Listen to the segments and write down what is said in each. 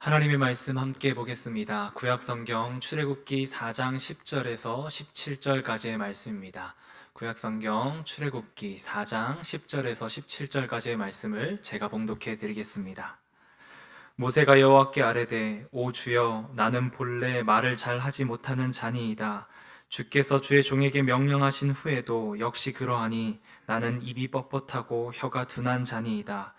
하나님의 말씀 함께 보겠습니다. 구약성경 출애굽기 4장 10절에서 17절까지의 말씀입니다. 구약성경 출애굽기 4장 10절에서 17절까지의 말씀을 제가 봉독해 드리겠습니다. 모세가 여호와께 아뢰되 오 주여 나는 본래 말을 잘 하지 못하는 자니이다. 주께서 주의 종에게 명령하신 후에도 역시 그러하니 나는 입이 뻣뻣하고 혀가 둔한 자니이다.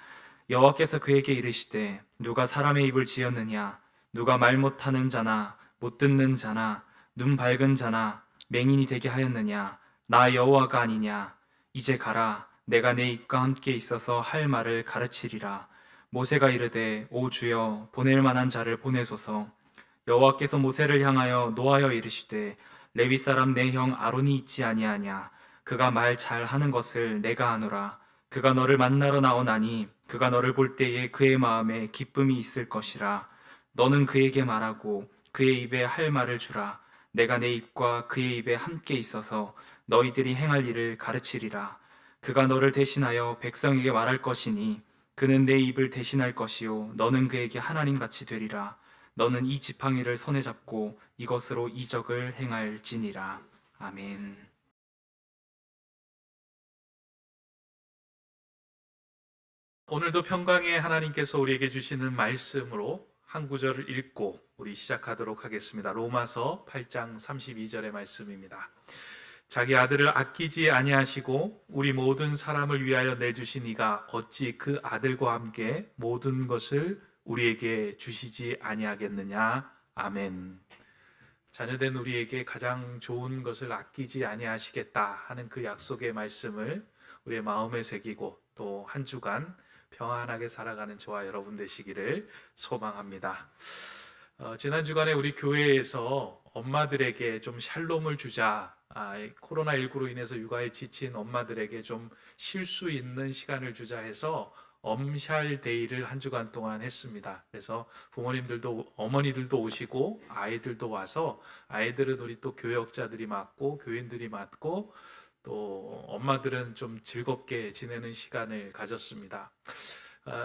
여호와께서 그에게 이르시되 누가 사람의 입을 지었느냐 누가 말 못하는 자나 못 듣는 자나 눈 밝은 자나 맹인이 되게 하였느냐 나 여호와가 아니냐. 이제 가라 내가 내 입과 함께 있어서 할 말을 가르치리라. 모세가 이르되 오 주여 보낼 만한 자를 보내소서. 여호와께서 모세를 향하여 노하여 이르시되 레위 사람 내 형 아론이 있지 아니하냐. 그가 말 잘하는 것을 내가 아노라. 그가 너를 만나러 나오나니 그가 너를 볼 때에 그의 마음에 기쁨이 있을 것이라. 너는 그에게 말하고 그의 입에 할 말을 주라. 내가 내 입과 그의 입에 함께 있어서 너희들이 행할 일을 가르치리라. 그가 너를 대신하여 백성에게 말할 것이니 그는 내 입을 대신할 것이요 너는 그에게 하나님같이 되리라. 너는 이 지팡이를 손에 잡고 이것으로 이적을 행할지니라. 아멘. 오늘도 평강의 하나님께서 우리에게 주시는 말씀으로 한 구절을 읽고 우리 시작하도록 하겠습니다. 로마서 8장 32절의 말씀입니다. 자기 아들을 아끼지 아니하시고 우리 모든 사람을 위하여 내주신 이가 어찌 그 아들과 함께 모든 것을 우리에게 주시지 아니하겠느냐. 아멘. 자녀된 우리에게 가장 좋은 것을 아끼지 아니하시겠다 하는 그 약속의 말씀을 우리의 마음에 새기고 또 한 주간 평안하게 살아가는 저와 여러분 되시기를 소망합니다. 지난 주간에 우리 교회에서 엄마들에게 좀 샬롬을 주자, 코로나19로 인해서 육아에 지친 엄마들에게 좀 쉴 수 있는 시간을 주자 해서 엄샬데이를 한 주간 동안 했습니다. 그래서 부모님들도 어머니들도 오시고 아이들도 와서 아이들은 우리 또 교역자들이 맡고 교인들이 맡고 또 엄마들은 좀 즐겁게 지내는 시간을 가졌습니다.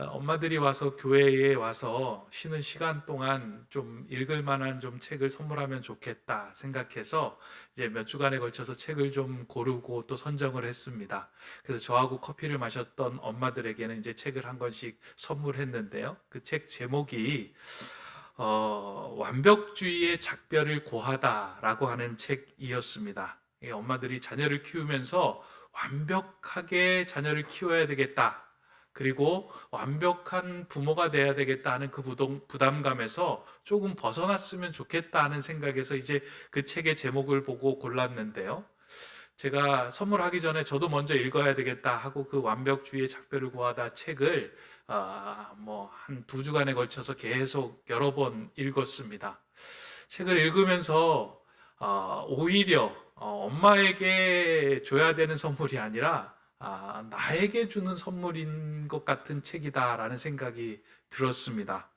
엄마들이 와서 교회에 와서 쉬는 시간 동안 좀 읽을 만한 좀 책을 선물하면 좋겠다 생각해서 이제 몇 주간에 걸쳐서 책을 좀 고르고 또 선정을 했습니다. 그래서 저하고 커피를 마셨던 엄마들에게는 이제 책을 한 권씩 선물했는데요. 그 책 제목이 완벽주의의 작별을 고하다라고 하는 책이었습니다. 엄마들이 자녀를 키우면서 완벽하게 자녀를 키워야 되겠다. 그리고 완벽한 부모가 돼야 되겠다 하는 그 부담감에서 조금 벗어났으면 좋겠다 하는 생각에서 이제 그 책의 제목을 보고 골랐는데요. 제가 선물하기 전에 저도 먼저 읽어야 되겠다 하고 그 완벽주의의 작별을 구하다 책을 한 2주간에 걸쳐서 계속 여러 번 읽었습니다. 책을 읽으면서 오히려 엄마에게 줘야 되는 선물이 아니라 나에게 주는 선물인 것 같은 책이다라는 생각이 들었습니다.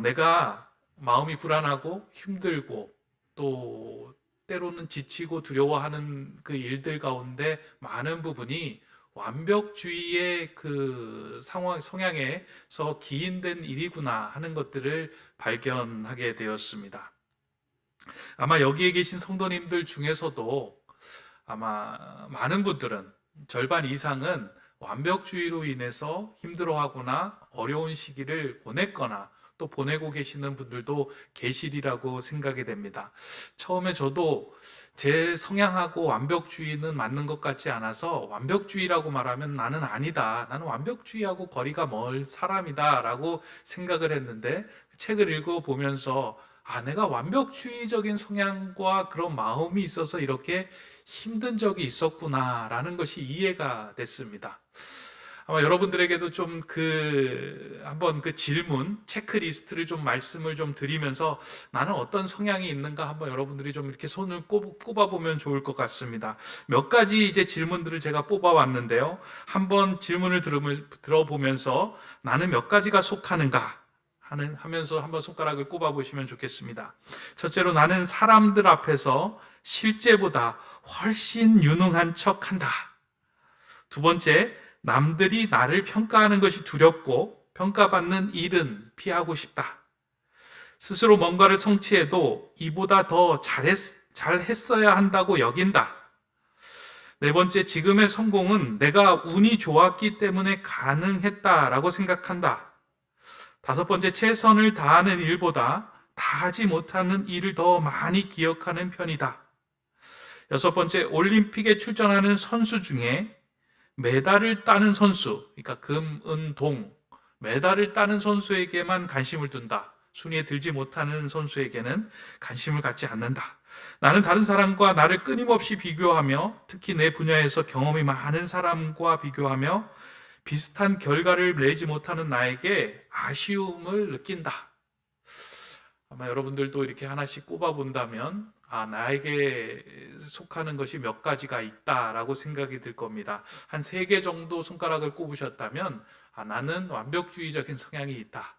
내가 마음이 불안하고 힘들고 또 때로는 지치고 두려워하는 그 일들 가운데 많은 부분이 완벽주의의 그 성향에서 기인된 일이구나 하는 것들을 발견하게 되었습니다. 아마 여기에 계신 성도님들 중에서도 아마 많은 분들은 절반 이상은 완벽주의로 인해서 힘들어하거나 어려운 시기를 보냈거나 또 보내고 계시는 분들도 계시리라고 생각이 됩니다. 처음에 저도 제 성향하고 완벽주의는 맞는 것 같지 않아서 완벽주의라고 말하면 나는 아니다. 나는 완벽주의하고 거리가 멀 사람이다 라고 생각을 했는데 책을 읽어보면서 내가 완벽주의적인 성향과 그런 마음이 있어서 이렇게 힘든 적이 있었구나라는 것이 이해가 됐습니다. 아마 여러분들에게도 좀 한번 그 질문, 체크리스트를 좀 말씀을 좀 드리면서 나는 어떤 성향이 있는가 한번 여러분들이 좀 이렇게 손을 꼽아보면 좋을 것 같습니다. 몇 가지 이제 질문들을 제가 뽑아왔는데요. 한번 질문을 들어보면서 나는 몇 가지가 속하는가? 하면서 한번 손가락을 꼽아보시면 좋겠습니다. 첫째로 나는 사람들 앞에서 실제보다 훨씬 유능한 척 한다. 두 번째, 남들이 나를 평가하는 것이 두렵고 평가받는 일은 피하고 싶다. 스스로 뭔가를 성취해도 이보다 더 잘했어야 한다고 여긴다. 네 번째, 지금의 성공은 내가 운이 좋았기 때문에 가능했다라고 생각한다. 다섯 번째, 최선을 다하는 일보다 다하지 못하는 일을 더 많이 기억하는 편이다. 여섯 번째, 올림픽에 출전하는 선수 중에 메달을 따는 선수, 그러니까 금, 은, 동, 메달을 따는 선수에게만 관심을 둔다. 순위에 들지 못하는 선수에게는 관심을 갖지 않는다. 나는 다른 사람과 나를 끊임없이 비교하며 특히 내 분야에서 경험이 많은 사람과 비교하며 비슷한 결과를 내지 못하는 나에게 아쉬움을 느낀다. 아마 여러분들도 이렇게 하나씩 꼽아본다면 나에게 속하는 것이 몇 가지가 있다라고 생각이 들 겁니다. 한 3개 정도 손가락을 꼽으셨다면 나는 완벽주의적인 성향이 있다.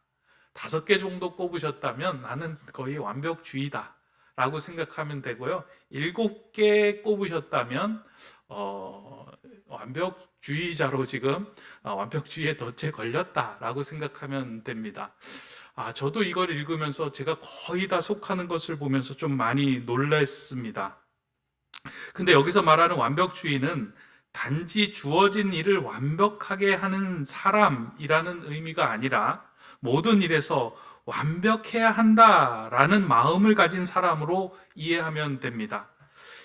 5개 정도 꼽으셨다면 나는 거의 완벽주의다 라고 생각하면 되고요. 7개 꼽으셨다면 완벽주의자로 지금 완벽주의에 덫에 걸렸다라고 생각하면 됩니다. 저도 이걸 읽으면서 제가 거의 다 속하는 것을 보면서 좀 많이 놀랐습니다. 근데 여기서 말하는 완벽주의는 단지 주어진 일을 완벽하게 하는 사람이라는 의미가 아니라 모든 일에서 완벽해야 한다라는 마음을 가진 사람으로 이해하면 됩니다.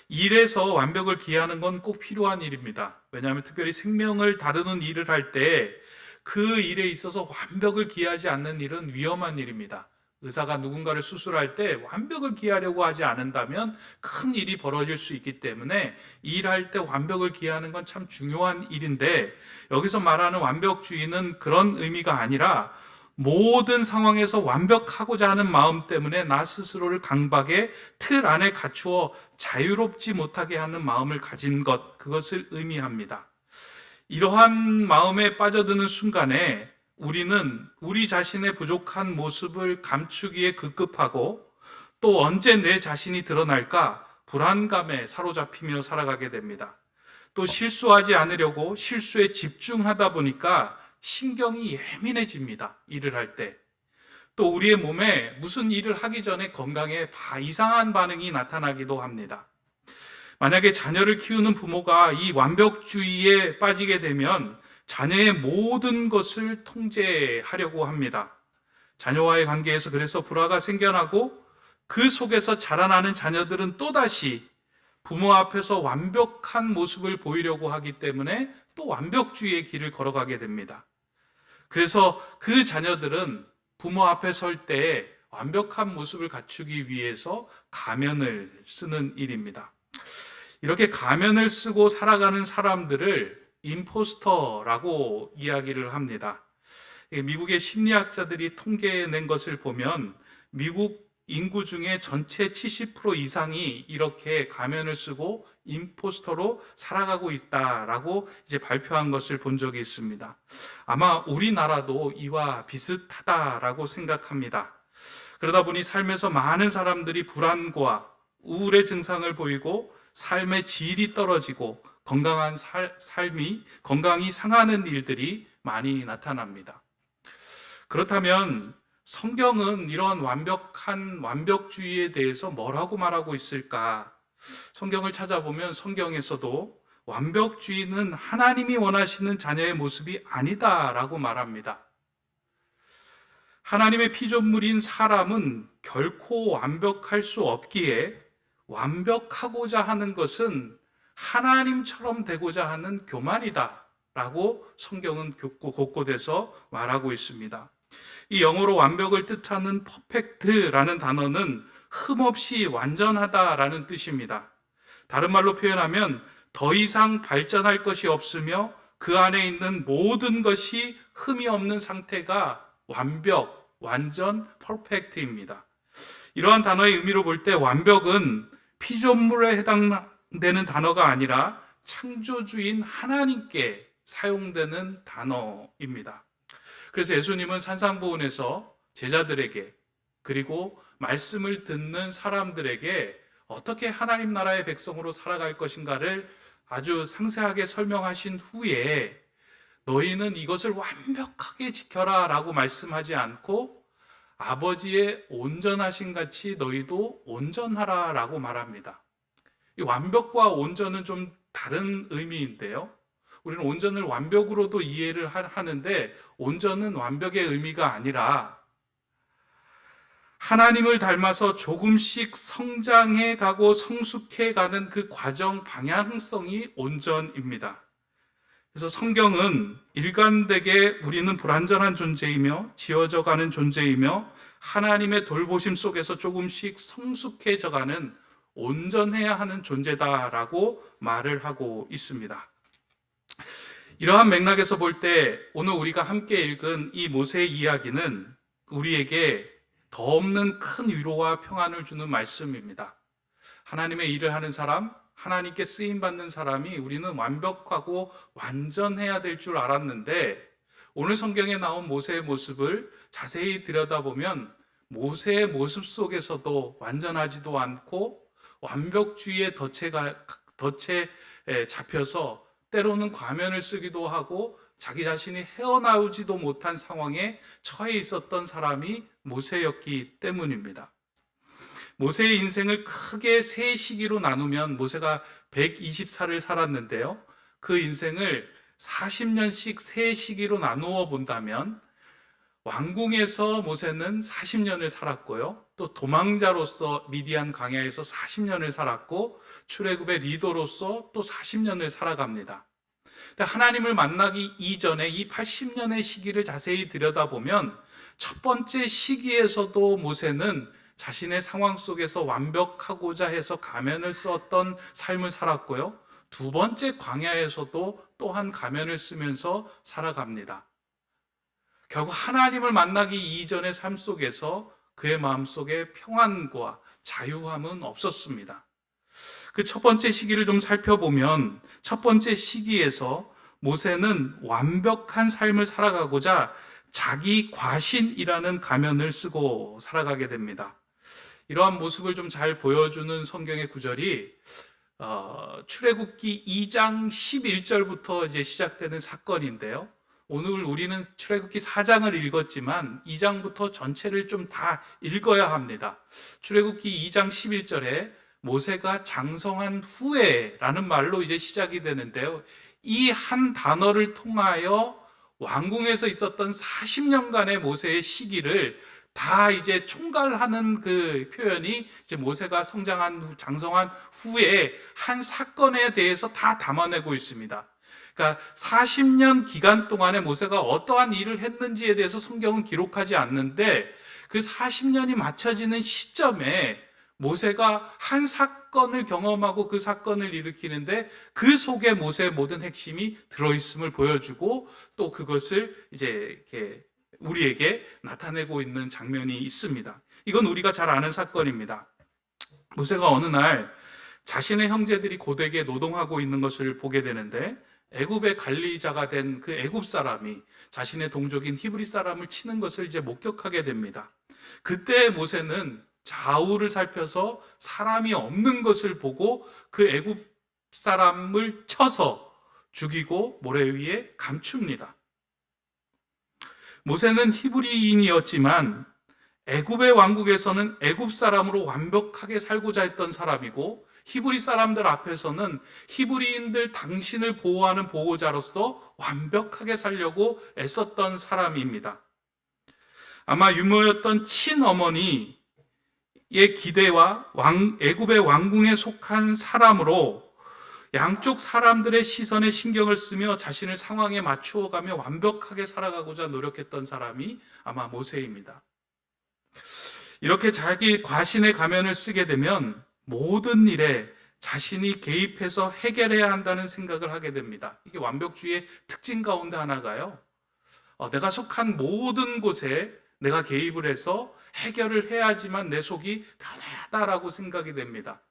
일에서 완벽을 기하는 건 꼭 필요한 일입니다. 왜냐하면 특별히 생명을 다루는 일을 할 때 그 일에 있어서 완벽을 기하지 않는 일은 위험한 일입니다. 의사가 누군가를 수술할 때 완벽을 기하려고 하지 않는다면 큰 일이 벌어질 수 있기 때문에 일할 때 완벽을 기하는 건 참 중요한 일인데, 여기서 말하는 완벽주의는 그런 의미가 아니라 모든 상황에서 완벽하고자 하는 마음 때문에 나 스스로를 강박의 틀 안에 갖추어 자유롭지 못하게 하는 마음을 가진 것, 그것을 의미합니다. 이러한 마음에 빠져드는 순간에 우리는 우리 자신의 부족한 모습을 감추기에 급급하고 또 언제 내 자신이 드러날까 불안감에 사로잡히며 살아가게 됩니다. 또 실수하지 않으려고 실수에 집중하다 보니까 신경이 예민해집니다. 일을 할 때. 또 우리의 몸에 무슨 일을 하기 전에 건강에 이상한 반응이 나타나기도 합니다. 만약에 자녀를 키우는 부모가 이 완벽주의에 빠지게 되면 자녀의 모든 것을 통제하려고 합니다. 자녀와의 관계에서 그래서 불화가 생겨나고 그 속에서 자라나는 자녀들은 또다시 부모 앞에서 완벽한 모습을 보이려고 하기 때문에 또 완벽주의의 길을 걸어가게 됩니다. 그래서 그 자녀들은 부모 앞에 설 때 완벽한 모습을 갖추기 위해서 가면을 쓰는 일입니다. 이렇게 가면을 쓰고 살아가는 사람들을 임포스터라고 이야기를 합니다. 미국의 심리학자들이 통계낸 것을 보면 미국 인구 중에 전체 70% 이상이 이렇게 가면을 쓰고 임포스터로 살아가고 있다라고 이제 발표한 것을 본 적이 있습니다. 아마 우리나라도 이와 비슷하다라고 생각합니다. 그러다 보니 삶에서 많은 사람들이 불안과 우울의 증상을 보이고 삶의 질이 떨어지고 건강이 상하는 일들이 많이 나타납니다. 그렇다면 성경은 이러한 완벽주의에 대해서 뭐라고 말하고 있을까? 성경을 찾아보면 성경에서도 완벽주의는 하나님이 원하시는 자녀의 모습이 아니다라고 말합니다. 하나님의 피조물인 사람은 결코 완벽할 수 없기에 완벽하고자 하는 것은 하나님처럼 되고자 하는 교만이다 라고 성경은 곳곳에서 말하고 있습니다. 이 영어로 완벽을 뜻하는 perfect라는 단어는 흠없이 완전하다라는 뜻입니다. 다른 말로 표현하면 더 이상 발전할 것이 없으며 그 안에 있는 모든 것이 흠이 없는 상태가 완전, perfect입니다. 이러한 단어의 의미로 볼 때 완벽은 피조물에 해당되는 단어가 아니라 창조주인 하나님께 사용되는 단어입니다. 그래서 예수님은 산상보훈에서 제자들에게 그리고 말씀을 듣는 사람들에게 어떻게 하나님 나라의 백성으로 살아갈 것인가를 아주 상세하게 설명하신 후에 너희는 이것을 완벽하게 지켜라 라고 말씀하지 않고 아버지의 온전하신 같이 너희도 온전하라라고 말합니다. 이 완벽과 온전은 좀 다른 의미인데요. 우리는 온전을 완벽으로도 이해를 하는데 온전은 완벽의 의미가 아니라 하나님을 닮아서 조금씩 성장해 가고 성숙해 가는 그 과정 방향성이 온전입니다. 그래서 성경은 일관되게 우리는 불완전한 존재이며 지어져 가는 존재이며 하나님의 돌보심 속에서 조금씩 성숙해져 가는 온전해야 하는 존재다라고 말을 하고 있습니다. 이러한 맥락에서 볼 때 오늘 우리가 함께 읽은 이 모세의 이야기는 우리에게 더 없는 큰 위로와 평안을 주는 말씀입니다. 하나님의 일을 하는 사람, 하나님께 쓰임받는 사람이 우리는 완벽하고 완전해야 될 줄 알았는데 오늘 성경에 나온 모세의 모습을 자세히 들여다보면 모세의 모습 속에서도 완전하지도 않고 완벽주의의 덫에 잡혀서 때로는 과면을 쓰기도 하고 자기 자신이 헤어나오지도 못한 상황에 처해 있었던 사람이 모세였기 때문입니다. 모세의 인생을 크게 세 시기로 나누면 모세가 124를 살았는데요. 그 인생을 40년씩 세 시기로 나누어 본다면 왕궁에서 모세는 40년을 살았고요. 또 도망자로서 미디안 광야에서 40년을 살았고 출애굽의 리더로서 또 40년을 살아갑니다. 하나님을 만나기 이전에 이 80년의 시기를 자세히 들여다보면 첫 번째 시기에서도 모세는 자신의 상황 속에서 완벽하고자 해서 가면을 썼던 삶을 살았고요. 두 번째 광야에서도 또한 가면을 쓰면서 살아갑니다. 결국 하나님을 만나기 이전의 삶 속에서 그의 마음속에 평안과 자유함은 없었습니다. 그 첫 번째 시기를 좀 살펴보면 첫 번째 시기에서 모세는 완벽한 삶을 살아가고자 자기 과신이라는 가면을 쓰고 살아가게 됩니다. 이러한 모습을 좀 잘 보여주는 성경의 구절이 출애굽기 2장 11절부터 이제 시작되는 사건인데요. 오늘 우리는 출애굽기 4장을 읽었지만 2장부터 전체를 좀 다 읽어야 합니다. 출애굽기 2장 11절에 모세가 장성한 후에라는 말로 이제 시작이 되는데요. 이 한 단어를 통하여 왕궁에서 있었던 40년간의 모세의 시기를 다 이제 총괄하는 그 표현이 이제 모세가 장성한 후에 한 사건에 대해서 다 담아내고 있습니다. 그러니까 40년 기간 동안에 모세가 어떠한 일을 했는지에 대해서 성경은 기록하지 않는데 그 40년이 맞춰지는 시점에 모세가 한 사건을 경험하고 그 사건을 일으키는데 그 속에 모세의 모든 핵심이 들어있음을 보여주고 또 그것을 이제 이렇게 우리에게 나타내고 있는 장면이 있습니다. 이건 우리가 잘 아는 사건입니다. 모세가 어느 날 자신의 형제들이 고되게 노동하고 있는 것을 보게 되는데 애굽의 관리자가 된 그 애굽 사람이 자신의 동족인 히브리 사람을 치는 것을 이제 목격하게 됩니다. 그때 모세는 좌우를 살펴서 사람이 없는 것을 보고 그 애굽 사람을 쳐서 죽이고 모래 위에 감춥니다. 모세는 히브리인이었지만 애굽의 왕국에서는 애굽 사람으로 완벽하게 살고자 했던 사람이고 히브리 사람들 앞에서는 히브리인들 당신을 보호하는 보호자로서 완벽하게 살려고 애썼던 사람입니다. 아마 유모였던 친어머니의 기대와 애굽의 왕궁에 속한 사람으로 양쪽 사람들의 시선에 신경을 쓰며 자신을 상황에 맞추어가며 완벽하게 살아가고자 노력했던 사람이 아마 모세입니다. 이렇게 자기 과신의 가면을 쓰게 되면 모든 일에 자신이 개입해서 해결해야 한다는 생각을 하게 됩니다. 이게 완벽주의의 특징 가운데 하나가요. 내가 속한 모든 곳에 내가 개입을 해서 해결을 해야지만 내 속이 편하다라고 생각이 됩니다.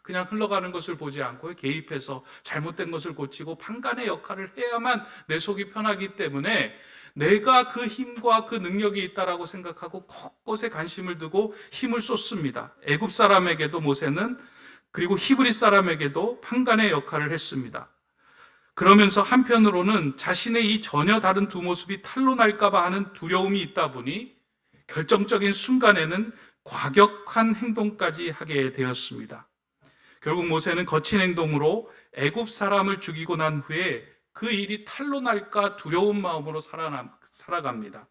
그냥 흘러가는 것을 보지 않고 개입해서 잘못된 것을 고치고 판간의 역할을 해야만 내 속이 편하기 때문에 내가 그 힘과 그 능력이 있다라고 생각하고 곳곳에 관심을 두고 힘을 쏟습니다. 애굽 사람에게도 모세는 그리고 히브리 사람에게도 판간의 역할을 했습니다. 그러면서 한편으로는 자신의 이 전혀 다른 두 모습이 탄로날까 봐 하는 두려움이 있다 보니 결정적인 순간에는 과격한 행동까지 하게 되었습니다. 결국 모세는 거친 행동으로 애굽 사람을 죽이고 난 후에 그 일이 탄로 날까 두려운 마음으로 살아갑니다.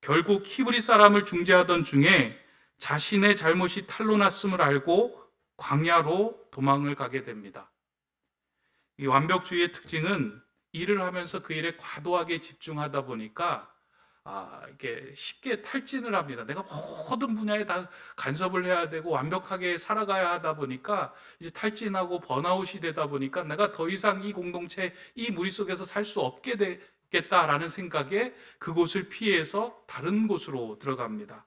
결국 히브리 사람을 중재하던 중에 자신의 잘못이 탄로 났음을 알고 광야로 도망을 가게 됩니다. 이 완벽주의의 특징은 일을 하면서 그 일에 과도하게 집중하다 보니까 이게 쉽게 탈진을 합니다. 내가 모든 분야에 다 간섭을 해야 되고 완벽하게 살아가야 하다 보니까 이제 탈진하고 번아웃이 되다 보니까 내가 더 이상 이 공동체, 이 무리 속에서 살 수 없게 되겠다라는 생각에 그곳을 피해서 다른 곳으로 들어갑니다.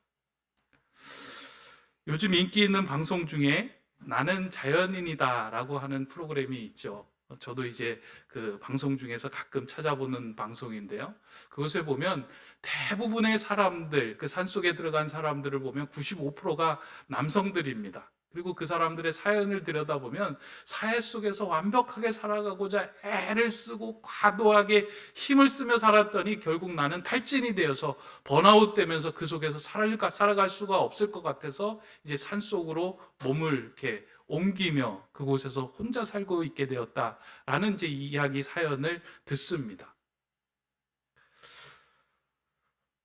요즘 인기 있는 방송 중에 나는 자연인이다라고 하는 프로그램이 있죠. 저도 이제 그 방송 중에서 가끔 찾아보는 방송인데요. 그것에 보면 대부분의 사람들, 그 산속에 들어간 사람들을 보면 95%가 남성들입니다. 그리고 그 사람들의 사연을 들여다보면 사회 속에서 완벽하게 살아가고자 애를 쓰고 과도하게 힘을 쓰며 살았더니 결국 나는 탈진이 되어서 번아웃 되면서 그 속에서 살아갈 수가 없을 것 같아서 이제 산속으로 몸을 이렇게 옮기며 그곳에서 혼자 살고 있게 되었다라는 이제 이야기 사연을 듣습니다.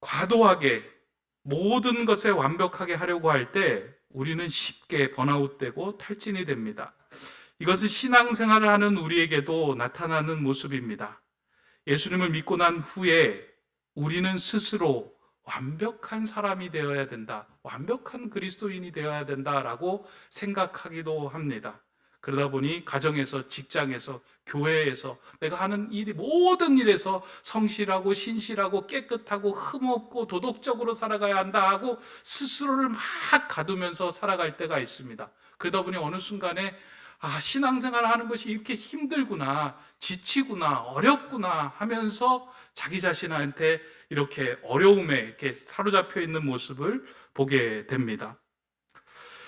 과도하게 모든 것에 완벽하게 하려고 할 때 우리는 쉽게 번아웃되고 탈진이 됩니다. 이것은 신앙생활을 하는 우리에게도 나타나는 모습입니다. 예수님을 믿고 난 후에 우리는 스스로 완벽한 사람이 되어야 된다, 완벽한 그리스도인이 되어야 된다라고 생각하기도 합니다. 그러다 보니 가정에서, 직장에서, 교회에서 내가 하는 모든 일에서 성실하고 신실하고 깨끗하고 흠없고 도덕적으로 살아가야 한다 하고 스스로를 막 가두면서 살아갈 때가 있습니다. 그러다 보니 어느 순간에 신앙생활을 하는 것이 이렇게 힘들구나, 지치구나, 어렵구나 하면서 자기 자신한테 이렇게 어려움에 이렇게 사로잡혀 있는 모습을 보게 됩니다.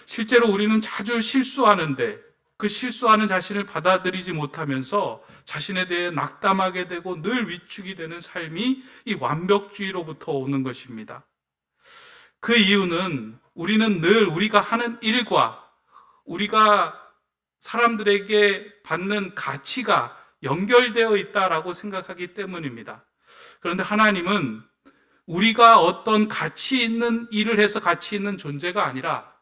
실제로 우리는 자주 실수하는데 그 실수하는 자신을 받아들이지 못하면서 자신에 대해 낙담하게 되고 늘 위축이 되는 삶이 이 완벽주의로부터 오는 것입니다. 그 이유는 우리는 늘 우리가 하는 일과 우리가 사람들에게 받는 가치가 연결되어 있다라고 생각하기 때문입니다. 그런데 하나님은 우리가 어떤 가치 있는 일을 해서 가치 있는 존재가 아니라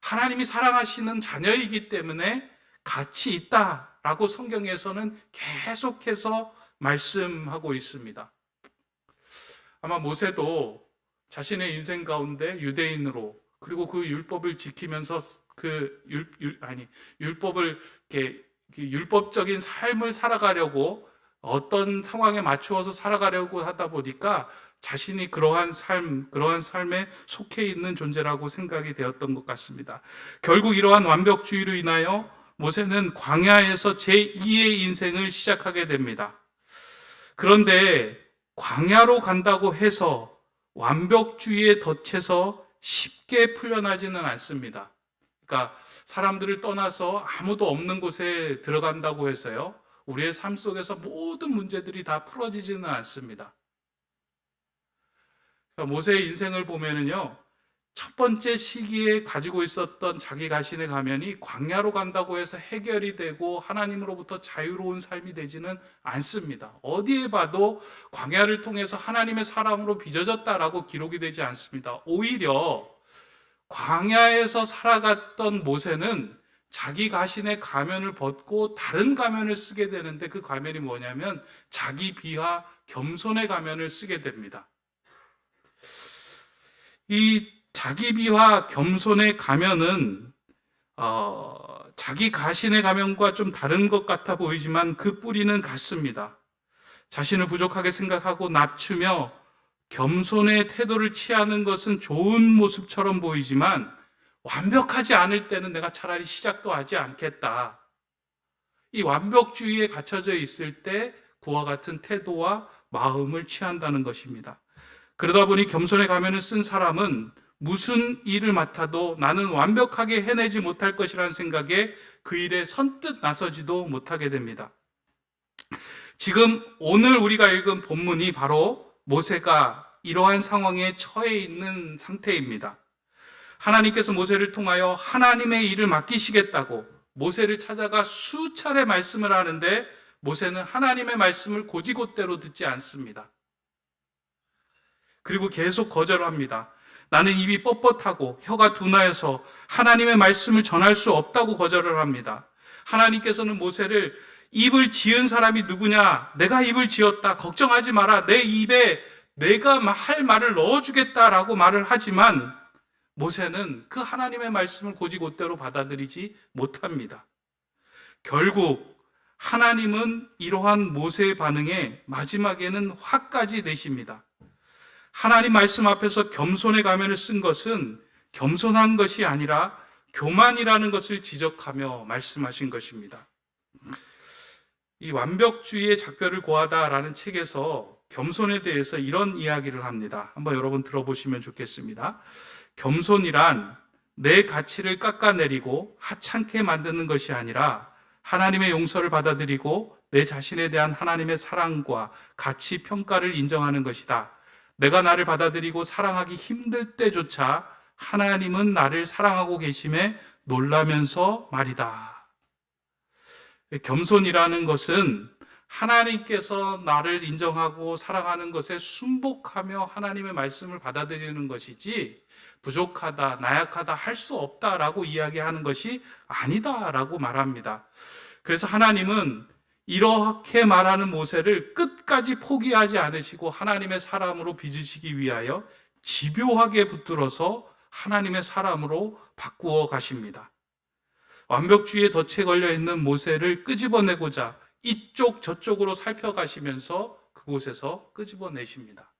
하나님이 사랑하시는 자녀이기 때문에 가치 있다라고 성경에서는 계속해서 말씀하고 있습니다. 아마 모세도 자신의 인생 가운데 유대인으로 그리고 그 율법을 지키면서 율법을 이렇게 율법적인 삶을 살아가려고 어떤 상황에 맞추어서 살아가려고 하다 보니까 자신이 그러한 삶에 속해 있는 존재라고 생각이 되었던 것 같습니다. 결국 이러한 완벽주의로 인하여 모세는 광야에서 제2의 인생을 시작하게 됩니다. 그런데 광야로 간다고 해서 완벽주의에 덫에서 쉽게 풀려나지는 않습니다. 그러니까 사람들을 떠나서 아무도 없는 곳에 들어간다고 해서요, 우리의 삶 속에서 모든 문제들이 다 풀어지지는 않습니다. 그러니까 모세의 인생을 보면은요, 첫 번째 시기에 가지고 있었던 자기 자신의 가면이 광야로 간다고 해서 해결이 되고 하나님으로부터 자유로운 삶이 되지는 않습니다. 어디에 봐도 광야를 통해서 하나님의 사랑으로 빚어졌다라고 기록이 되지 않습니다. 오히려 광야에서 살아갔던 모세는 자기 자신의 가면을 벗고 다른 가면을 쓰게 되는데 그 가면이 뭐냐면 자기 비하 겸손의 가면을 쓰게 됩니다. 이 자기 비하 겸손의 가면은 자기 가신의 가면과 좀 다른 것 같아 보이지만 그 뿌리는 같습니다. 자신을 부족하게 생각하고 낮추며 겸손의 태도를 취하는 것은 좋은 모습처럼 보이지만 완벽하지 않을 때는 내가 차라리 시작도 하지 않겠다. 이 완벽주의에 갇혀져 있을 때 그와 같은 태도와 마음을 취한다는 것입니다. 그러다 보니 겸손의 가면을 쓴 사람은 무슨 일을 맡아도 나는 완벽하게 해내지 못할 것이라는 생각에 그 일에 선뜻 나서지도 못하게 됩니다. 지금 오늘 우리가 읽은 본문이 바로 모세가 이러한 상황에 처해 있는 상태입니다. 하나님께서 모세를 통하여 하나님의 일을 맡기시겠다고 모세를 찾아가 수차례 말씀을 하는데 모세는 하나님의 말씀을 고지곳대로 듣지 않습니다. 그리고 계속 거절합니다. 나는 입이 뻣뻣하고 혀가 둔하여서 하나님의 말씀을 전할 수 없다고 거절을 합니다. 하나님께서는 모세를 입을 지은 사람이 누구냐? 내가 입을 지었다. 걱정하지 마라. 내 입에 내가 할 말을 넣어주겠다라고 말을 하지만 모세는 그 하나님의 말씀을 고지곳대로 받아들이지 못합니다. 결국 하나님은 이러한 모세의 반응에 마지막에는 화까지 내십니다. 하나님 말씀 앞에서 겸손의 가면을 쓴 것은 겸손한 것이 아니라 교만이라는 것을 지적하며 말씀하신 것입니다. 이 완벽주의의 작별을 고하다라는 책에서 겸손에 대해서 이런 이야기를 합니다. 한번 여러분 들어보시면 좋겠습니다. 겸손이란 내 가치를 깎아내리고 하찮게 만드는 것이 아니라 하나님의 용서를 받아들이고 내 자신에 대한 하나님의 사랑과 가치 평가를 인정하는 것이다. 내가 나를 받아들이고 사랑하기 힘들 때조차 하나님은 나를 사랑하고 계심에 놀라면서 말이다. 겸손이라는 것은 하나님께서 나를 인정하고 사랑하는 것에 순복하며 하나님의 말씀을 받아들이는 것이지 부족하다, 나약하다, 할 수 없다라고 이야기하는 것이 아니다라고 말합니다. 그래서 하나님은 이렇게 말하는 모세를 끝까지 포기하지 않으시고 하나님의 사람으로 빚으시기 위하여 집요하게 붙들어서 하나님의 사람으로 바꾸어 가십니다. 완벽주의에 덫에 걸려 있는 모세를 끄집어내고자 이쪽 저쪽으로 살펴가시면서 그곳에서 끄집어내십니다.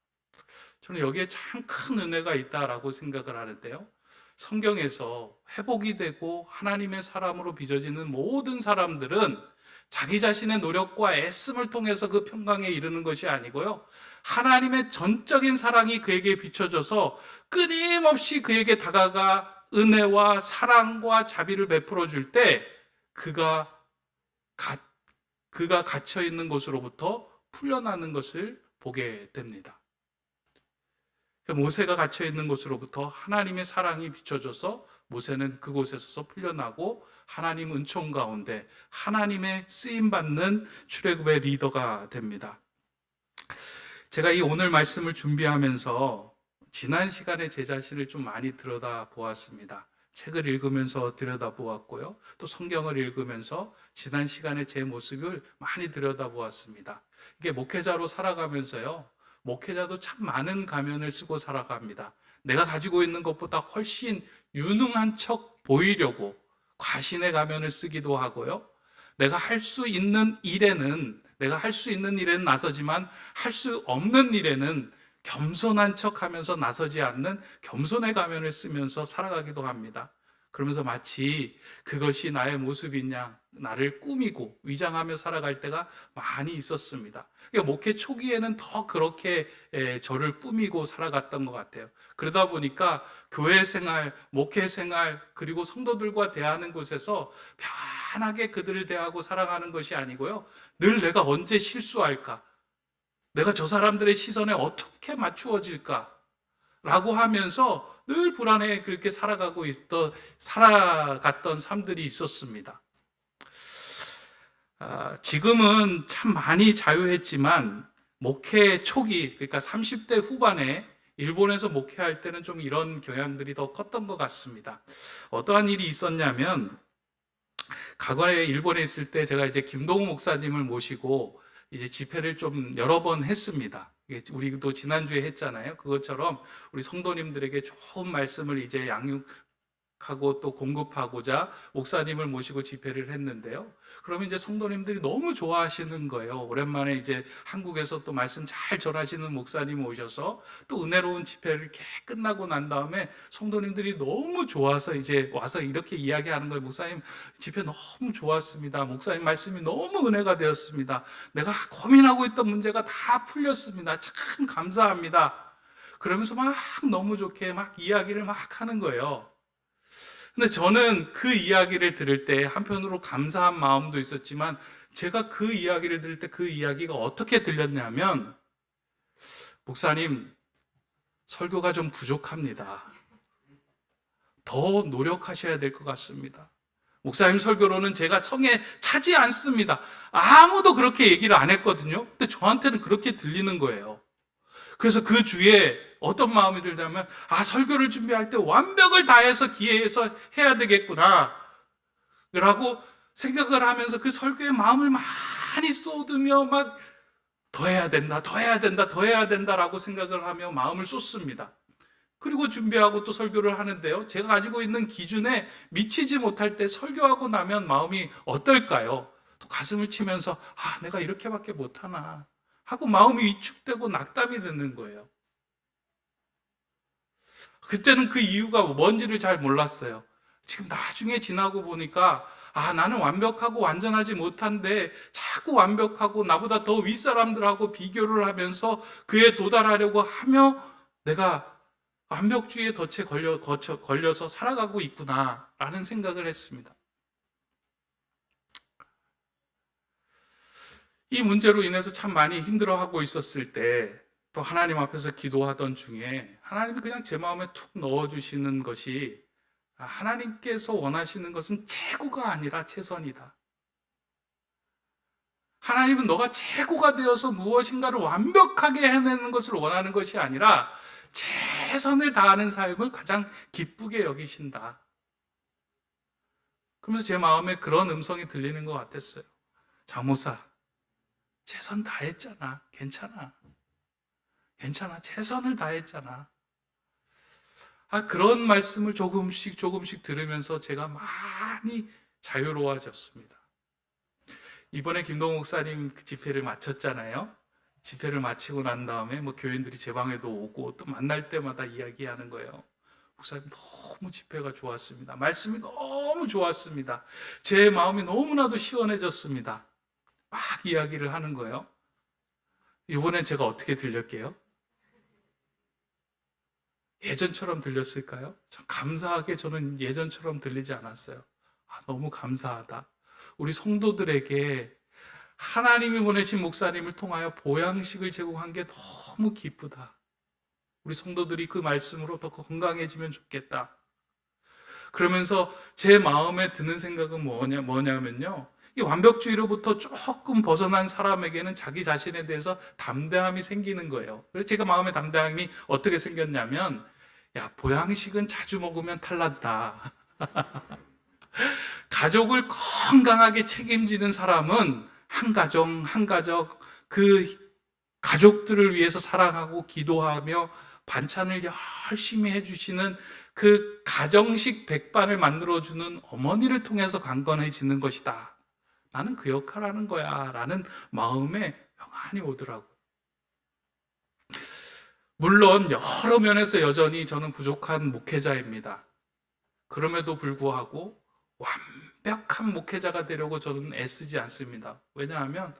저는 여기에 참 큰 은혜가 있다라고 생각을 하는데요. 성경에서 회복이 되고 하나님의 사람으로 빚어지는 모든 사람들은 자기 자신의 노력과 애씀을 통해서 그 평강에 이르는 것이 아니고요. 하나님의 전적인 사랑이 그에게 비춰져서 끊임없이 그에게 다가가 은혜와 사랑과 자비를 베풀어 줄 때 그가 갇혀 있는 곳으로부터 풀려나는 것을 보게 됩니다. 모세가 갇혀 있는 곳으로부터 하나님의 사랑이 비춰져서 모세는 그곳에서 풀려나고 하나님 은총 가운데 하나님의 쓰임받는 출애굽의 리더가 됩니다. 제가 이 오늘 말씀을 준비하면서 지난 시간에 제 자신을 좀 많이 들여다보았습니다. 책을 읽으면서 들여다보았고요. 또 성경을 읽으면서 지난 시간에 제 모습을 많이 들여다보았습니다. 이게 목회자로 살아가면서요. 목회자도 참 많은 가면을 쓰고 살아갑니다. 내가 가지고 있는 것보다 훨씬 유능한 척 보이려고 과신의 가면을 쓰기도 하고요. 내가 할 수 있는 일에는 나서지만 할 수 없는 일에는 겸손한 척하면서 나서지 않는 겸손의 가면을 쓰면서 살아가기도 합니다. 그러면서 마치 그것이 나의 모습인 양 나를 꾸미고 위장하며 살아갈 때가 많이 있었습니다. 그러니까 목회 초기에는 더 그렇게 저를 꾸미고 살아갔던 것 같아요. 그러다 보니까 교회 생활, 목회 생활, 그리고 성도들과 대하는 곳에서 편하게 그들을 대하고 살아가는 것이 아니고요. 늘 내가 언제 실수할까? 내가 저 사람들의 시선에 어떻게 맞추어질까? 라고 하면서 늘 불안해 그렇게 살아갔던 삶들이 있었습니다. 지금은 참 많이 자유했지만 목회 초기, 그러니까 30대 후반에 일본에서 목회할 때는 좀 이런 경향들이 더 컸던 것 같습니다. 어떠한 일이 있었냐면 과거에 일본에 있을 때 제가 이제 김동우 목사님을 모시고 이제 집회를 좀 여러 번 했습니다. 우리도 지난주에 했잖아요. 그것처럼 우리 성도님들에게 좋은 말씀을 이제 양육하고 또 공급하고자 목사님을 모시고 집회를 했는데요. 그러면 이제 성도님들이 너무 좋아하시는 거예요. 오랜만에 이제 한국에서 또 말씀 잘 전하시는 목사님 오셔서 또 은혜로운 집회를 이렇게 끝나고 난 다음에 성도님들이 너무 좋아서 이제 와서 이렇게 이야기하는 거예요. 목사님 집회 너무 좋았습니다. 목사님 말씀이 너무 은혜가 되었습니다. 내가 고민하고 있던 문제가 다 풀렸습니다. 참 감사합니다. 그러면서 막 너무 좋게 막 이야기를 막 하는 거예요. 근데 저는 그 이야기를 들을 때 한편으로 감사한 마음도 있었지만 제가 그 이야기를 들을 때 그 이야기가 어떻게 들렸냐면 목사님 설교가 좀 부족합니다. 더 노력하셔야 될 것 같습니다. 목사님 설교로는 제가 성에 차지 않습니다. 아무도 그렇게 얘기를 안 했거든요. 근데 저한테는 그렇게 들리는 거예요. 그래서 그 주에 어떤 마음이 들냐면, 설교를 준비할 때 완벽을 다해서 기회해서 해야 되겠구나 라고 생각을 하면서 그 설교에 마음을 많이 쏟으며 막 더 해야 된다, 더 해야 된다, 더 해야 된다라고 생각을 하며 마음을 쏟습니다. 그리고 준비하고 또 설교를 하는데요, 제가 가지고 있는 기준에 미치지 못할 때 설교하고 나면 마음이 어떨까요? 또 가슴을 치면서 내가 이렇게밖에 못하나 하고 마음이 위축되고 낙담이 드는 거예요. 그때는 그 이유가 뭔지를 잘 몰랐어요. 지금 나중에 지나고 보니까 나는 완벽하고 완전하지 못한데 자꾸 완벽하고 나보다 더 윗사람들하고 비교를 하면서 그에 도달하려고 하며 내가 완벽주의의 덫에 걸려서 살아가고 있구나라는 생각을 했습니다. 이 문제로 인해서 참 많이 힘들어하고 있었을 때 또 하나님 앞에서 기도하던 중에 하나님이 그냥 제 마음에 툭 넣어주시는 것이, 하나님께서 원하시는 것은 최고가 아니라 최선이다. 하나님은 너가 최고가 되어서 무엇인가를 완벽하게 해내는 것을 원하는 것이 아니라 최선을 다하는 삶을 가장 기쁘게 여기신다. 그러면서 제 마음에 그런 음성이 들리는 것 같았어요. 장모사, 최선 다했잖아. 괜찮아. 최선을 다했잖아. 그런 말씀을 조금씩 들으면서 제가 많이 자유로워졌습니다. 이번에 김동욱 목사님 집회를 마쳤잖아요. 집회를 마치고 난 다음에 교인들이 제 방에도 오고 또 만날 때마다 이야기하는 거예요. 목사님 너무 집회가 좋았습니다. 말씀이 너무 좋았습니다. 제 마음이 너무나도 시원해졌습니다. 막 이야기를 하는 거예요. 이번엔 제가 어떻게 들렸게요? 예전처럼 들렸을까요? 감사하게 저는 예전처럼 들리지 않았어요. 너무 감사하다. 우리 성도들에게 하나님이 보내신 목사님을 통하여 보양식을 제공한 게 너무 기쁘다. 우리 성도들이 그 말씀으로 더 건강해지면 좋겠다. 그러면서 제 마음에 드는 생각은 뭐냐면요, 이 완벽주의로부터 조금 벗어난 사람에게는 자기 자신에 대해서 담대함이 생기는 거예요. 그래서 제가 마음의 담대함이 어떻게 생겼냐면, 보양식은 자주 먹으면 탈난다. 가족을 건강하게 책임지는 사람은 한 가족 그 가족들을 위해서 사랑하고 기도하며 반찬을 열심히 해주시는 그 가정식 백반을 만들어주는 어머니를 통해서 강건해지는 것이다. 나는 그 역할을 하는 거야 라는 마음에 평안히 오더라고요. 물론 여러 면에서 여전히 저는 부족한 목회자입니다. 그럼에도 불구하고 완벽한 목회자가 되려고 저는 애쓰지 않습니다. 왜냐하면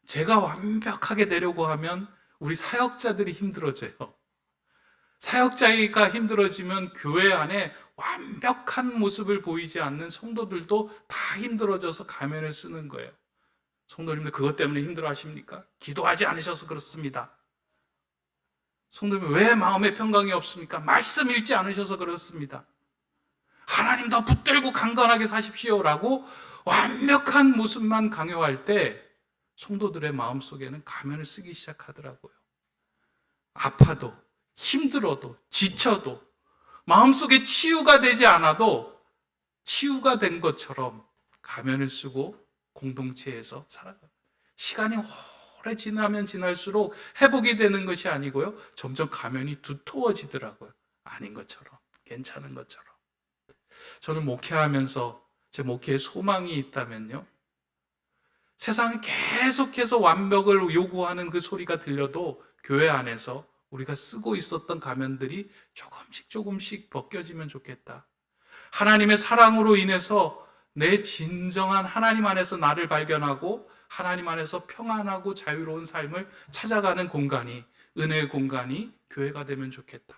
제가 완벽하게 되려고 하면 우리 사역자들이 힘들어져요. 사역자가 힘들어지면 교회 안에 완벽한 모습을 보이지 않는 성도들도 다 힘들어져서 가면을 쓰는 거예요. 성도님들 그것 때문에 힘들어 하십니까? 기도하지 않으셔서 그렇습니다. 성도님 왜 마음의 평강이 없습니까? 말씀 읽지 않으셔서 그렇습니다. 하나님 더 붙들고 강건하게 사십시오라고 완벽한 모습만 강요할 때 성도들의 마음속에는 가면을 쓰기 시작하더라고요. 아파도 힘들어도 지쳐도 마음속에 치유가 되지 않아도 치유가 된 것처럼 가면을 쓰고 공동체에서 살아가요. 시간이 오래 지나면 지날수록 회복이 되는 것이 아니고요, 점점 가면이 두터워지더라고요. 아닌 것처럼, 괜찮은 것처럼. 저는 목회하면서 제 목회에 소망이 있다면요, 세상에 계속해서 완벽을 요구하는 그 소리가 들려도 교회 안에서 우리가 쓰고 있었던 가면들이 조금씩 벗겨지면 좋겠다. 하나님의 사랑으로 인해서 내 진정한 하나님 안에서 나를 발견하고 하나님 안에서 평안하고 자유로운 삶을 찾아가는 공간이, 은혜의 공간이 교회가 되면 좋겠다.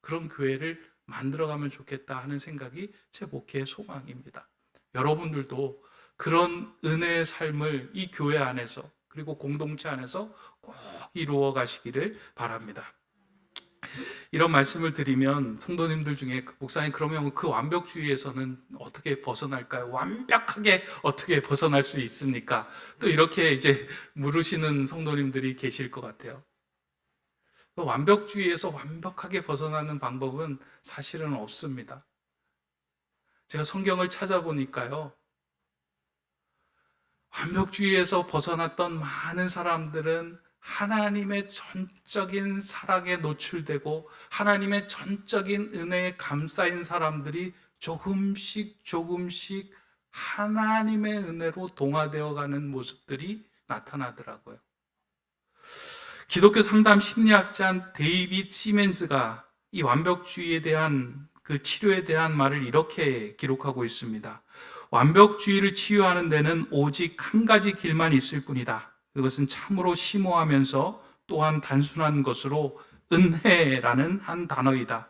그런 교회를 만들어가면 좋겠다 하는 생각이 제 목회의 소망입니다. 여러분들도 그런 은혜의 삶을 이 교회 안에서 그리고 공동체 안에서 꼭 이루어 가시기를 바랍니다. 이런 말씀을 드리면 성도님들 중에 목사님 그러면 그 완벽주의에서는 어떻게 벗어날까요? 완벽하게 어떻게 벗어날 수 있습니까? 또 이렇게 이제 물으시는 성도님들이 계실 것 같아요. 완벽주의에서 완벽하게 벗어나는 방법은 사실은 없습니다. 제가 성경을 찾아보니까요, 완벽주의에서 벗어났던 많은 사람들은 하나님의 전적인 사랑에 노출되고 하나님의 전적인 은혜에 감싸인 사람들이 조금씩 하나님의 은혜로 동화되어 가는 모습들이 나타나더라고요. 기독교 상담 심리학자 데이빗 시멘즈가 이 완벽주의에 대한 그 치료에 대한 말을 이렇게 기록하고 있습니다. 완벽주의를 치유하는 데는 오직 한 가지 길만 있을 뿐이다. 그것은 참으로 심오하면서 또한 단순한 것으로 은혜라는 한 단어이다.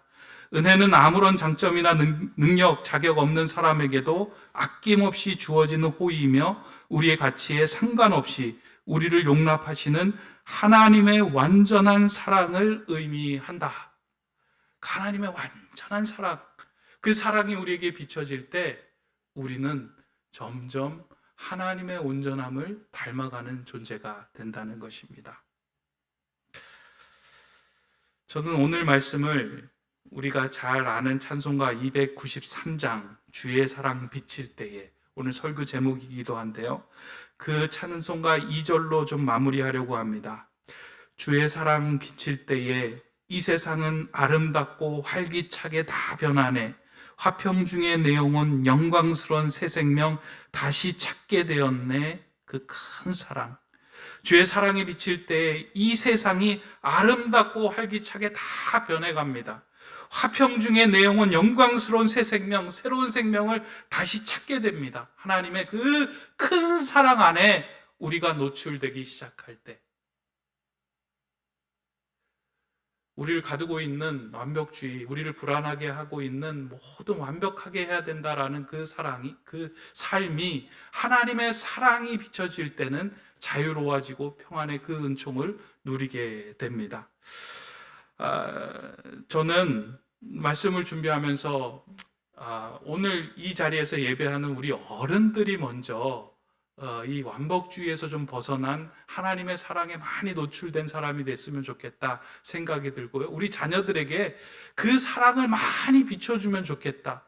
은혜는 아무런 장점이나 능력, 자격 없는 사람에게도 아낌없이 주어지는 호의이며 우리의 가치에 상관없이 우리를 용납하시는 하나님의 완전한 사랑을 의미한다. 하나님의 완전한 사랑, 그 사랑이 우리에게 비춰질 때 우리는 점점 하나님의 온전함을 닮아가는 존재가 된다는 것입니다. 저는 오늘 말씀을 우리가 잘 아는 찬송가 293장 주의 사랑 비칠 때에, 오늘 설교 제목이기도 한데요, 그 찬송가 2절로 좀 마무리하려고 합니다. 주의 사랑 비칠 때에 이 세상은 아름답고 활기차게 다 변하네. 화평 중에 내 영혼 영광스러운 새 생명 다시 찾게 되었네. 그 큰 사랑, 주의 사랑이 비칠 때 이 세상이 아름답고 활기차게 다 변해갑니다. 화평 중에 내 영혼 영광스러운 새 생명, 새로운 생명을 다시 찾게 됩니다. 하나님의 그 큰 사랑 안에 우리가 노출되기 시작할 때, 우리를 가두고 있는 완벽주의, 우리를 불안하게 하고 있는 모든 완벽하게 해야 된다라는 그 사랑이, 그 삶이 하나님의 사랑이 비춰질 때는 자유로워지고 평안의 그 은총을 누리게 됩니다. 저는 말씀을 준비하면서 오늘 이 자리에서 예배하는 우리 어른들이 먼저 이 완벽주의에서 좀 벗어난 하나님의 사랑에 많이 노출된 사람이 됐으면 좋겠다 생각이 들고요. 우리 자녀들에게 그 사랑을 많이 비춰주면 좋겠다.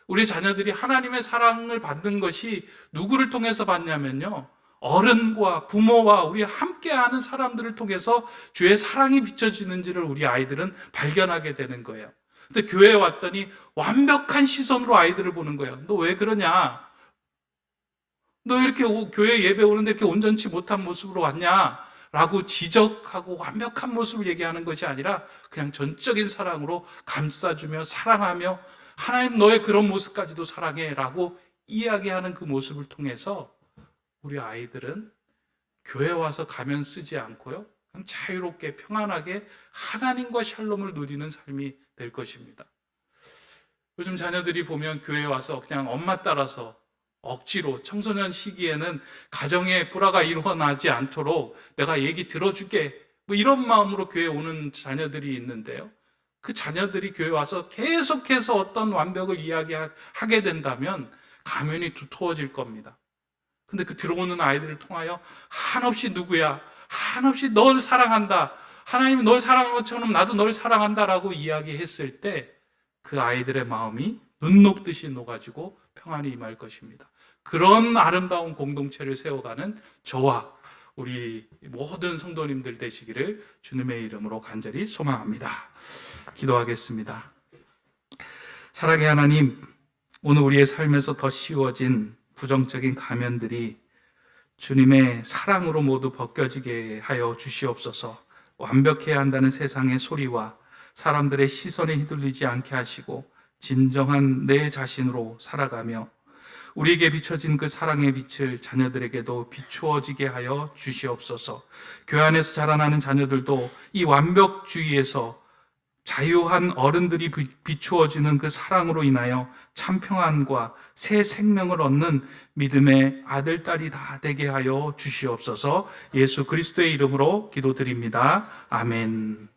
우리 자녀들이 하나님의 사랑을 받는 것이 누구를 통해서 받냐면요, 어른과 부모와 우리 함께하는 사람들을 통해서 주의 사랑이 비춰지는지를 우리 아이들은 발견하게 되는 거예요. 근데 교회에 왔더니 완벽한 시선으로 아이들을 보는 거예요. 너 왜 그러냐? 너 이렇게 교회 예배 오는데 이렇게 온전치 못한 모습으로 왔냐? 라고 지적하고 완벽한 모습을 얘기하는 것이 아니라 그냥 전적인 사랑으로 감싸주며 사랑하며 하나님 너의 그런 모습까지도 사랑해 라고 이야기하는 그 모습을 통해서 우리 아이들은 교회 와서 가면 쓰지 않고요, 그냥 자유롭게 평안하게 하나님과 샬롬을 누리는 삶이 될 것입니다. 요즘 자녀들이 보면 교회 와서 그냥 엄마 따라서 억지로, 청소년 시기에는 가정의 불화가 일어나지 않도록 내가 얘기 들어줄게, 뭐 이런 마음으로 교회 오는 자녀들이 있는데요, 그 자녀들이 교회 와서 계속해서 어떤 완벽을 이야기하게 된다면 가면이 두터워질 겁니다. 근데 그 들어오는 아이들을 통하여 한없이 누구야, 한없이 널 사랑한다, 하나님이 널 사랑한 것처럼 나도 널 사랑한다라고 이야기했을 때 그 아이들의 마음이 눈 녹듯이 녹아지고 평안이 임할 것입니다. 그런 아름다운 공동체를 세워가는 저와 우리 모든 성도님들 되시기를 주님의 이름으로 간절히 소망합니다. 기도하겠습니다. 사랑의 하나님, 오늘 우리의 삶에서 더 씌워진 부정적인 가면들이 주님의 사랑으로 모두 벗겨지게 하여 주시옵소서. 완벽해야 한다는 세상의 소리와 사람들의 시선에 휘둘리지 않게 하시고 진정한 내 자신으로 살아가며 우리에게 비춰진 그 사랑의 빛을 자녀들에게도 비추어지게 하여 주시옵소서. 교회 안에서 자라나는 자녀들도 이 완벽주의에서 자유한 어른들이 비추어지는 그 사랑으로 인하여 참 평안과 새 생명을 얻는 믿음의 아들, 딸이 다 되게 하여 주시옵소서. 예수 그리스도의 이름으로 기도드립니다. 아멘.